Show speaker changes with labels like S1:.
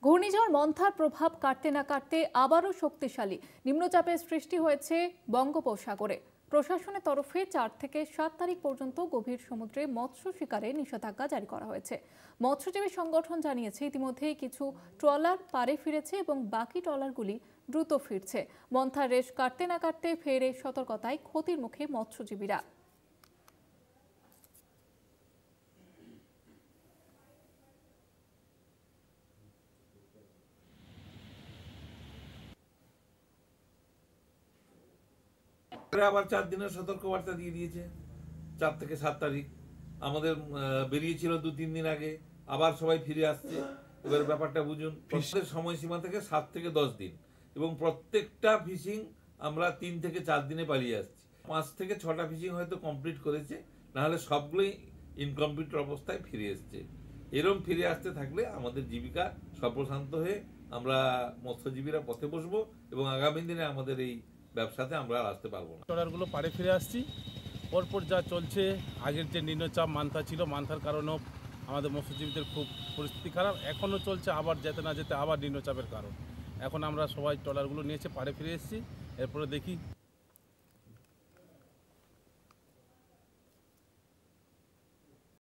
S1: ঘূর্ণিঝড় মন্থার প্রভাব কাটতে না কাটতে আবারও শক্তিশালী নিম্নচাপের সৃষ্টি হয়েছে বঙ্গোপসাগরে। প্রশাসনের তরফে 4 থেকে 7 তারিখ পর্যন্ত গভীর সমুদ্রে মৎস্য শিকারে নিষেধাজ্ঞা জারি করা হয়েছে। মৎস্যজীবী সংগঠন জানিয়েছে ইতিমধ্যেই কিছু ট্রলার পাড়ে ফিরেছে এবং বাকি ট্রলারগুলি দ্রুত ফিরছে। মন্থার রেশ কাটতে না কাটতে ফের এই সতর্কতায় ক্ষতির মুখে মৎস্যজীবীরা।
S2: আবার 4 দিনের সতর্কবার্তা দিয়ে দিয়েছে। 4 থেকে 7 তারিখ আমাদের বেরিয়েছিল 2-3 দিন আগে, আবার সবাই ফিরে আসছে। এবার ব্যাপারটা বুঝুন, ফিশের সময়সীমা থেকে 7 থেকে 10 দিন এবং প্রত্যেকটা ফিশিং আমরা 3 থেকে 4 দিনে পালিয়ে আসছি। 5 থেকে 6টা ফিশিং হয়তো কমপ্লিট করেছে, নাহলে সবগুলোই ইনকমপ্লিট অবস্থায় ফিরে এসছে। এরম ফিরে আসতে থাকলে আমাদের জীবিকা সর্বশান্ত হয়ে আমরা মৎস্যজীবীরা পথে বসবো এবং আগামী দিনে আমাদের এই ব্যবসাতে আমরা আর আসতে পারবো না।
S3: ট্রলারগুলো পাড়ে ফিরে আসছি। পরপর যা চলছে, আগের যে নিম্নচাপ মান্থা ছিল, মান্থার কারণেও আমাদের মৎস্যজীবীদের খুব পরিস্থিতি খারাপ। এখনও চলছে, আবার যেতে না যেতে আবার নিম্নচাপের কারণ। এখন আমরা সবাই ট্রলারগুলো নিয়েছে পাড়ে ফিরে এসেছি, এরপরে দেখি